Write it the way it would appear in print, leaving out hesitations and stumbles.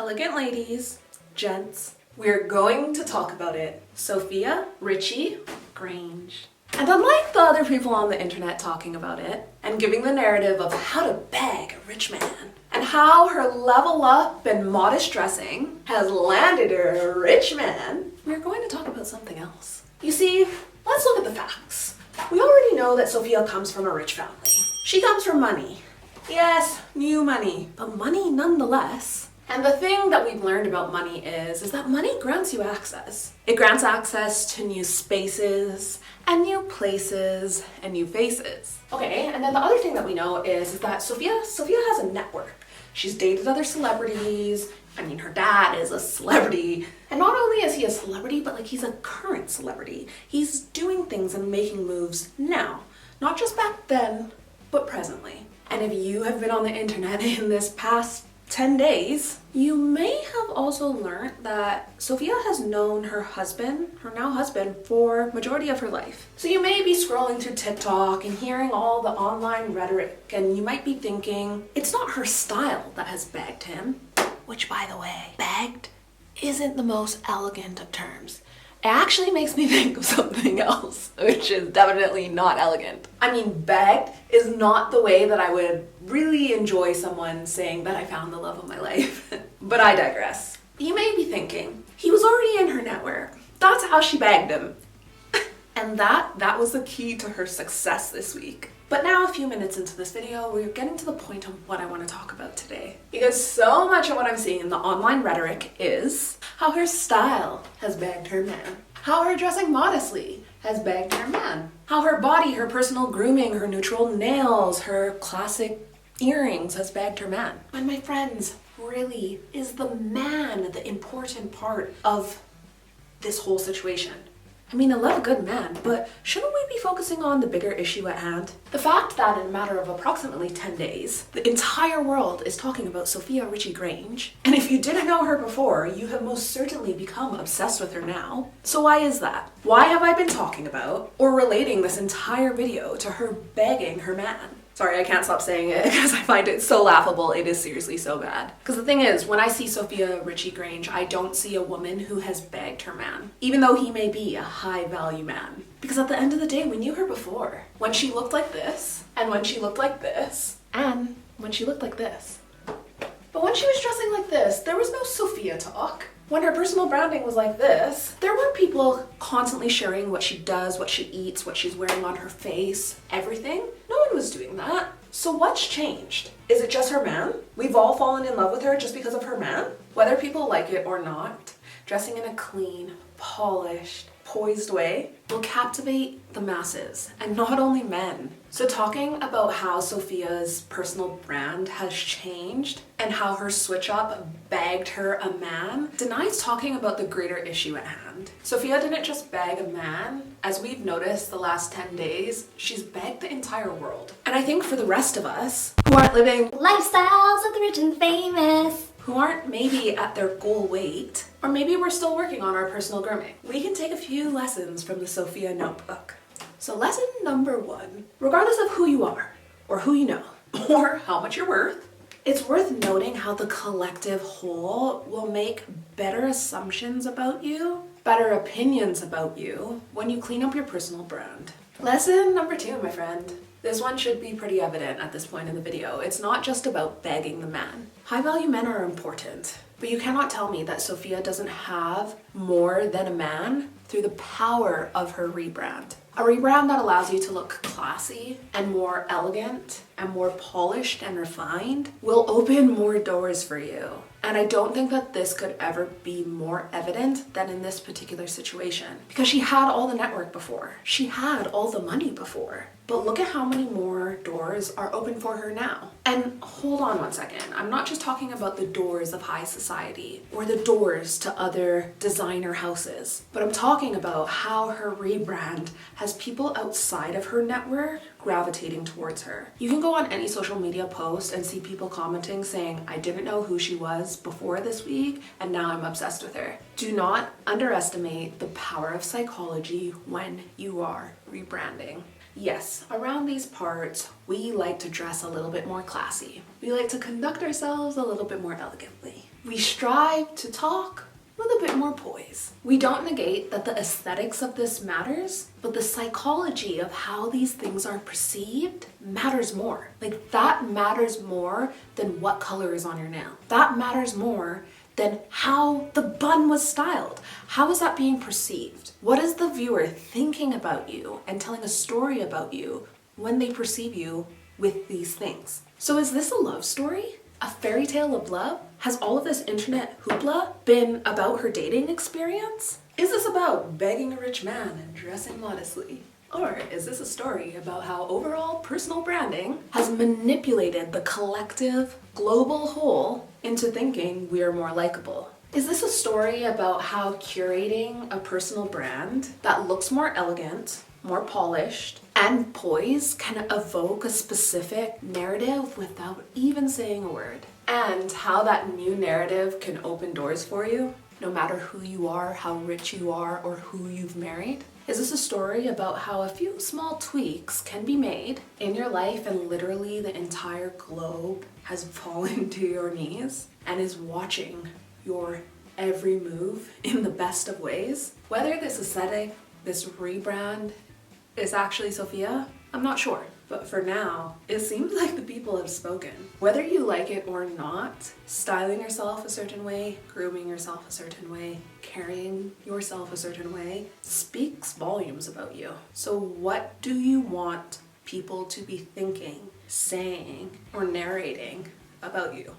elegant ladies, gents, we're going to talk about it. Sofia Richie Grainge. And unlike the other people on the internet talking about it and giving the narrative of how to bag a rich man and how her level up and modest dressing has landed her a rich man, we're going to talk about something else. You see, let's look at the facts. We already know that Sofia comes from a rich family. She comes from money. Yes, new money, but money nonetheless. And the thing that we've learned about money is that money grants you access. It grants access to new spaces and new places and new faces. Okay, and then the other thing that we know is that Sofia has a network. She's dated other celebrities. I mean, her dad is a celebrity. And not only is he a celebrity, but like he's a current celebrity. He's doing things and making moves now. Not just back then, but presently. And if you have been on the internet in this past 10 days, you may have also learned that Sofia has known her husband, her now husband, for majority of her life. So you may be scrolling through TikTok and hearing all the online rhetoric, and you might be thinking, it's not her style that has bagged him. Which, by the way, bagged isn't the most elegant of terms. It actually makes me think of something else, which is definitely not elegant. I mean, bagged is not the way that I would really enjoy someone saying that I found the love of my life. But I digress. You may be thinking, he was already in her network. That's how she bagged him. And that was the key to her success this week. But now, a few minutes into this video, we're getting to the point of what I want to talk about today. Because so much of what I'm seeing in the online rhetoric is how her style has bagged her man. How her dressing modestly has bagged her man. How her body, her personal grooming, her neutral nails, her classic earrings has bagged her man. And my friends, really, is the man the important part of this whole situation? I mean, I love a good man, but shouldn't we be focusing on the bigger issue at hand? The fact that in a matter of approximately 10 days, the entire world is talking about Sofia Richie Grainge, and if you didn't know her before, you have most certainly become obsessed with her now. So why is that? Why have I been talking about or relating this entire video to her begging her man? Sorry, I can't stop saying it because I find it so laughable. It is seriously so bad. Because the thing is, when I see Sofia Richie Grainge, I don't see a woman who has begged her man, even though he may be a high value man. Because at the end of the day, we knew her before. When she looked like this, and when she looked like this, and when she looked like this. But when she was dressing like this, there was no Sofia talk. When her personal branding was like this, there were people constantly sharing what she does, what she eats, what she's wearing on her face, everything. No one was doing that. So what's changed? Is it just her man? We've all fallen in love with her just because of her man? Whether people like it or not, dressing in a clean, polished, poised way will captivate the masses, and not only men. So talking about how Sofia's personal brand has changed and how her switch up bagged her a man denies talking about the greater issue at hand. Sofia didn't just bag a man. As we've noticed the last 10 days, she's bagged the entire world. And I think for the rest of us who aren't living lifestyles of the rich and famous, who aren't maybe at their goal weight, or maybe we're still working on our personal grooming, we can take a few lessons from the Sofia notebook. So lesson number 1, regardless of who you are, or who you know, or how much you're worth, it's worth noting how the collective whole will make better assumptions about you, better opinions about you, when you clean up your personal brand. Lesson number 2, my friend. This one should be pretty evident at this point in the video. It's not just about bagging the man. High value men are important, but you cannot tell me that Sofia doesn't have more than a man through the power of her rebrand. A rebrand that allows you to look classy and more elegant and more polished and refined will open more doors for you. And I don't think that this could ever be more evident than in this particular situation. Because she had all the network before. She had all the money before. But look at how many more doors are open for her now. And hold on one second. I'm not just talking about the doors of high society or the doors to other designer houses, but I'm talking about how her rebrand has people outside of her network gravitating towards her. You can go on any social media post and see people commenting saying, I didn't know who she was before this week and now I'm obsessed with her. Do not underestimate the power of psychology when you are rebranding. Yes, around these parts, we like to dress a little bit more classy. We like to conduct ourselves a little bit more elegantly. We strive to talk with a bit more poise. We don't negate that the aesthetics of this matters, but the psychology of how these things are perceived matters more. Like, that matters more than what color is on your nail. That matters more than how the bun was styled. How is that being perceived? What is the viewer thinking about you and telling a story about you when they perceive you with these things? So is this a love story? A fairy tale of love? Has all of this internet hoopla been about her dating experience? Is this about begging a rich man and dressing modestly? Or is this a story about how overall personal branding has manipulated the collective global whole into thinking we are more likable? Is this a story about how curating a personal brand that looks more elegant, more polished, and poised can evoke a specific narrative without even saying a word? And how that new narrative can open doors for you, no matter who you are, how rich you are, or who you've married? Is this a story about how a few small tweaks can be made in your life and literally the entire globe has fallen to your knees and is watching your every move in the best of ways? Whether this aesthetic, this rebrand, is actually Sofia, I'm not sure. But for now, it seems like the people have spoken. Whether you like it or not, styling yourself a certain way, grooming yourself a certain way, carrying yourself a certain way, speaks volumes about you. So what do you want people to be thinking, saying, or narrating about you?